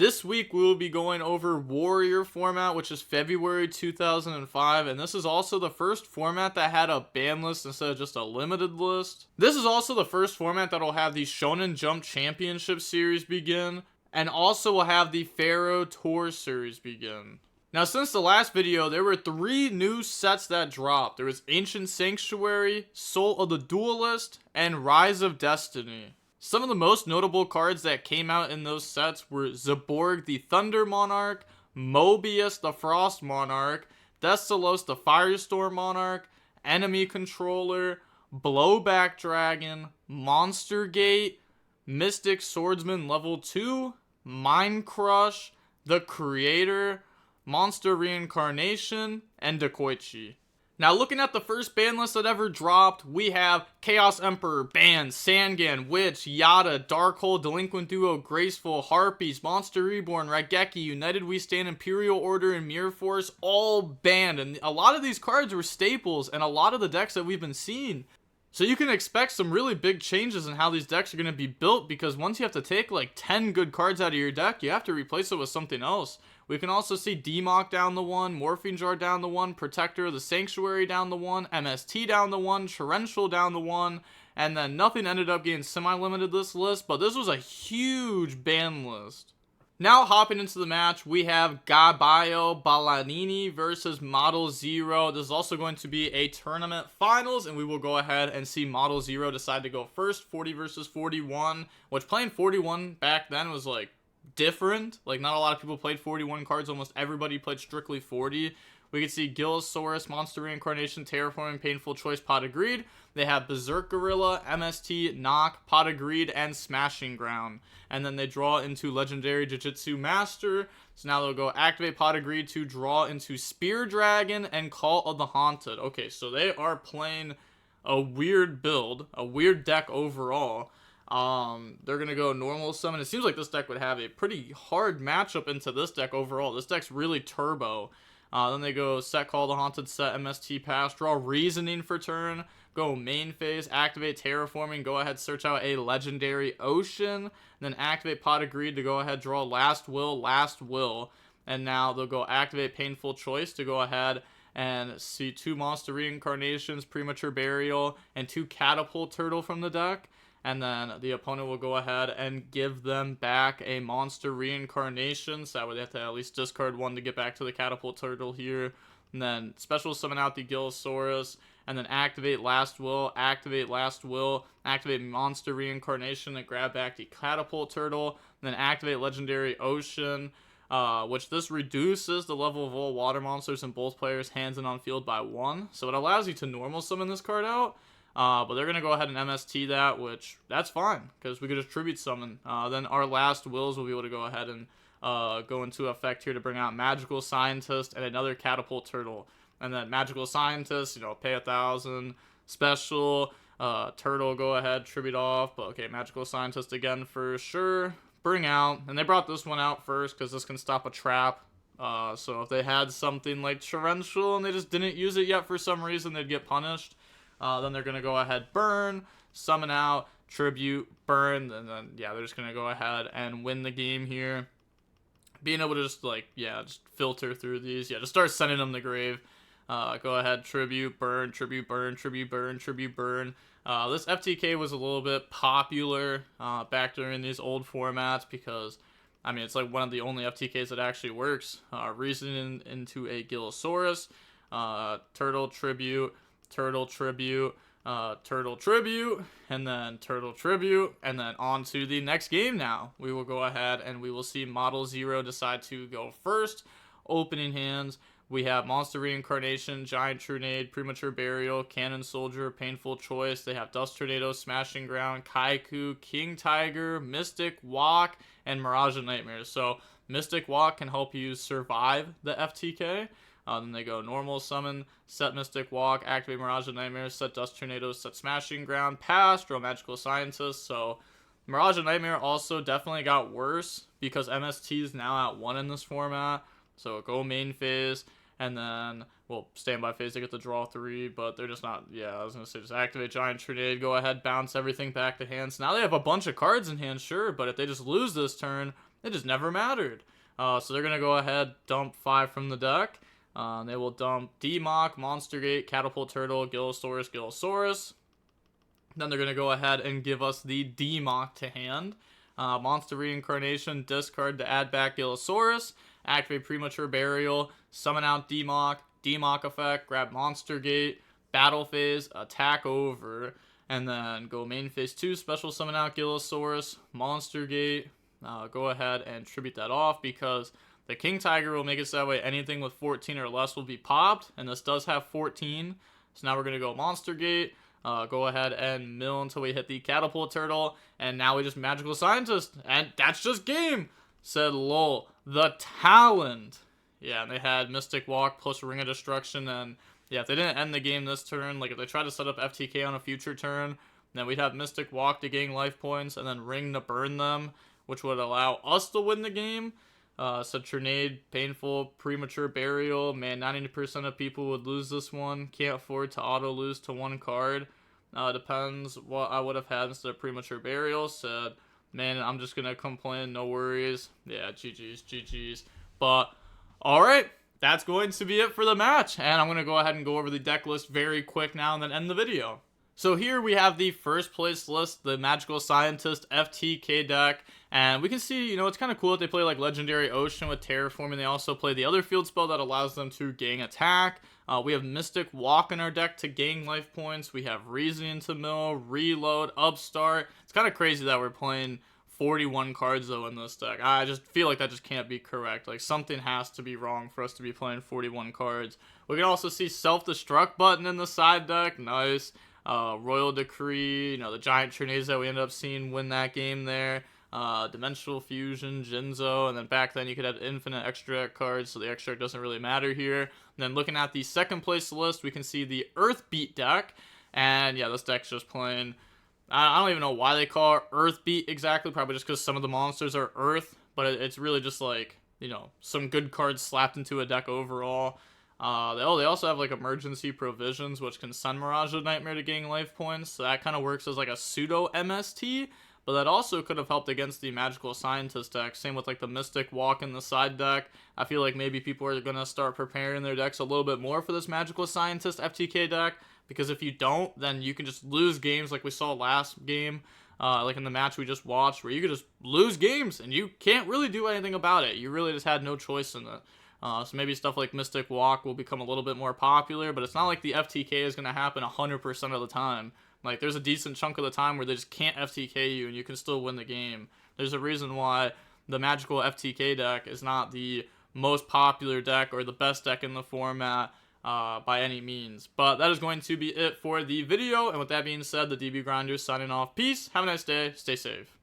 This week we will be going over Warrior format, which is February 2005, and this is also the first format that had a ban list instead of just a limited list. This is also the first format that will have the Shonen Jump Championship Series begin, and also will have the Pharaoh Tour Series begin. Now, since the last video, there were 3 new sets that dropped. There was Ancient Sanctuary, Soul of the Duelist, and Rise of Destiny. Some of the most notable cards that came out in those sets were Zaborg the Thunder Monarch, Mobius the Frost Monarch, Thessalos the Firestorm Monarch, Enemy Controller, Blowback Dragon, Monster Gate, Mystic Swordsman Level 2, Mind Crush, The Creator, Monster Reincarnation, and Dekoichi. Now, looking at the first ban list that ever dropped, we have Chaos Emperor, banned, Sangan, Witch, Yada, Darkhold, Delinquent Duo, Graceful, Harpies, Monster Reborn, Raigeki, United We Stand, Imperial Order, and Mirror Force, all banned. And a lot of these cards were staples and a lot of the decks that we've been seeing. So you can expect some really big changes in how these decks are going to be built, because once you have to take like 10 good cards out of your deck, you have to replace it with something else. We can also see Demok down the 1, Morphine Jar down the 1, Protector of the Sanctuary down the 1, MST down the 1, Torrential down the 1, and then nothing ended up getting semi-limited this list, but this was a huge ban list. Now hopping into the match, we have Gabayo Balanini versus Model Zero. This is also going to be a tournament finals, and we will go ahead and see Model Zero decide to go first, 40 versus 41, which playing 41 back then was like different. Like, not a lot of people played 41 cards. Almost everybody played strictly 40. We could see Gillosaurus, Monster Reincarnation, Terraforming, Painful Choice, Pot of Greed. They have Berserk Gorilla, MST, Knock, Pot of Greed, and Smashing Ground. And then they draw into Legendary Jiu-Jitsu Master. So now they'll go activate Pot of Greed to draw into Spear Dragon and Call of the Haunted. Okay, so they are playing a weird build, a weird deck overall. They're going to go normal summon. It seems like this deck would have a pretty hard matchup into this deck overall. This deck's really turbo. Then they go set Call the Haunted, set MST Pass, draw Reasoning for turn, go main phase, activate Terraforming, go ahead search out a Legendary Ocean, then activate Pot of Greed to go ahead draw Last Will, and now they'll go activate Painful Choice to go ahead and see 2 Monster Reincarnations, Premature Burial, and 2 Catapult Turtle from the deck. And then the opponent will go ahead and give them back a Monster Reincarnation. So that way they have to at least discard 1 to get back to the Catapult Turtle here. And then special summon out the Gillosaurus. And then activate Last Will, activate Monster Reincarnation and grab back the Catapult Turtle. And then activate Legendary Ocean, which this reduces the level of all water monsters in both players' hands and on field by 1. So it allows you to normal summon this card out. But they're going to go ahead and MST that, which that's fine, because we could just tribute summon. Then our Last Wills will be able to go ahead and go into effect here to bring out Magical Scientist and another Catapult Turtle. And then Magical Scientist, pay 1,000. Special, Turtle, go ahead, tribute off. But okay, Magical Scientist again for sure. Bring out. And they brought this one out first because this can stop a trap. So if they had something like Torrential and they just didn't use it yet for some reason, they'd get punished. Then they're going to go ahead, burn, summon out, tribute, burn, and then, yeah, they're just going to go ahead and win the game here. Being able to just, just filter through these. Yeah, just start sending them to the grave. Go ahead, tribute, burn, tribute, burn, tribute, burn, tribute, burn. This FTK was a little bit popular back during these old formats because, I mean, it's like one of the only FTKs that actually works. Reasoning into a Gillosaurus, Turtle, tribute, Turtle Tribute, Turtle Tribute, and then Turtle Tribute, and then on to the next game now. We will go ahead and we will see Model Zero decide to go first. Opening hands, we have Monster Reincarnation, Giant Trunade, Premature Burial, Cannon Soldier, Painful Choice. They have Dust Tornado, Smashing Ground, Kaiku, King Tiger, Mystic Walk, and Mirage of Nightmares. So Mystic Walk can help you survive the FTK. Then they go normal summon, set Mystic Walk, activate Mirage of Nightmares, set Dust Tornado, set Smashing Ground, pass, draw Magical Scientist. So Mirage of Nightmare also definitely got worse because MST is now at 1 in this format. So go main phase, and then, well, standby phase, they get to draw 3, but they're just not, yeah, I was going to say just activate Giant Trunade, go ahead, bounce everything back to hand. So now they have a bunch of cards in hand, sure, but if they just lose this turn, It just never mattered. So they're going to go ahead, dump 5 from the deck. They will dump D-Mock, Monster Gate, Catapult Turtle, Gillosaurus. Then they're going to go ahead and give us the D-Mock to hand. Monster Reincarnation, discard to add back Gillosaurus. Activate Premature Burial, summon out D-Mock, D-Mock effect, grab Monster Gate, Battle Phase, attack over, and then go main phase 2, special summon out Gillosaurus, Monster Gate, go ahead and tribute that off because the King Tiger will make it so that way anything with 14 or less will be popped, and this does have 14. So now we're going to go Monster Gate, go ahead and mill until we hit the Catapult Turtle, and now we just Magical Scientist, and that's just game, said lol. The Talent. Yeah, and they had Mystic Walk plus Ring of Destruction, and yeah, if they didn't end the game this turn, like if they tried to set up FTK on a future turn, then we'd have Mystic Walk to gain life points, and then Ring to burn them, which would allow us to win the game. So Trinade, Painful, Premature Burial. Man, 90% of people would lose this one. Can't afford to auto lose to one card. Depends what I would have had instead of Premature Burial. Said, man, I'm just going to complain. No worries. Yeah, GG's. But, alright. That's going to be it for the match. And I'm going to go ahead and go over the deck list very quick now and then end the video. So here we have the first place list, the Magical Scientist FTK deck. And we can see, it's kind of cool that they play like Legendary Ocean with Terraforming. They also play the other field spell that allows them to gain attack. We have Mystic Walk in our deck to gain life points. We have Reasoning to mill, Reload, Upstart. It's kind of crazy that we're playing 41 cards though in this deck. I just feel like that just can't be correct. Like something has to be wrong for us to be playing 41 cards. We can also see Self-Destruct button in the side deck. Nice. Royal Decree, the giant Trinades that we ended up seeing win that game there. Dimensional Fusion, Jinzo, and then back then you could have infinite extra cards, so the extra doesn't really matter here. And then looking at the second place list, we can see the Earth Beat deck, and yeah, this deck's just playing, I don't even know why they call it Earth Beat exactly, probably just because some of the monsters are Earth, but it's really just like, some good cards slapped into a deck overall. They also have like Emergency Provisions, which can send Mirage of Nightmare to gain life points, so that kind of works as like a pseudo MST. But that also could have helped against the Magical Scientist deck. Same with like the Mystic Walk in the side deck. I feel like maybe people are going to start preparing their decks a little bit more for this Magical Scientist FTK deck. Because if you don't, then you can just lose games like we saw last game. Like in the match we just watched, where you could just lose games and you can't really do anything about it. You really just had no choice in it. So maybe stuff like Mystic Walk will become a little bit more popular. But it's not like the FTK is going to happen 100% of the time. Like, there's a decent chunk of the time where they just can't FTK you and you can still win the game. There's a reason why the Magical FTK deck is not the most popular deck or the best deck in the format by any means. But that is going to be it for the video. And with that being said, the DB Grinder signing off. Peace. Have a nice day. Stay safe.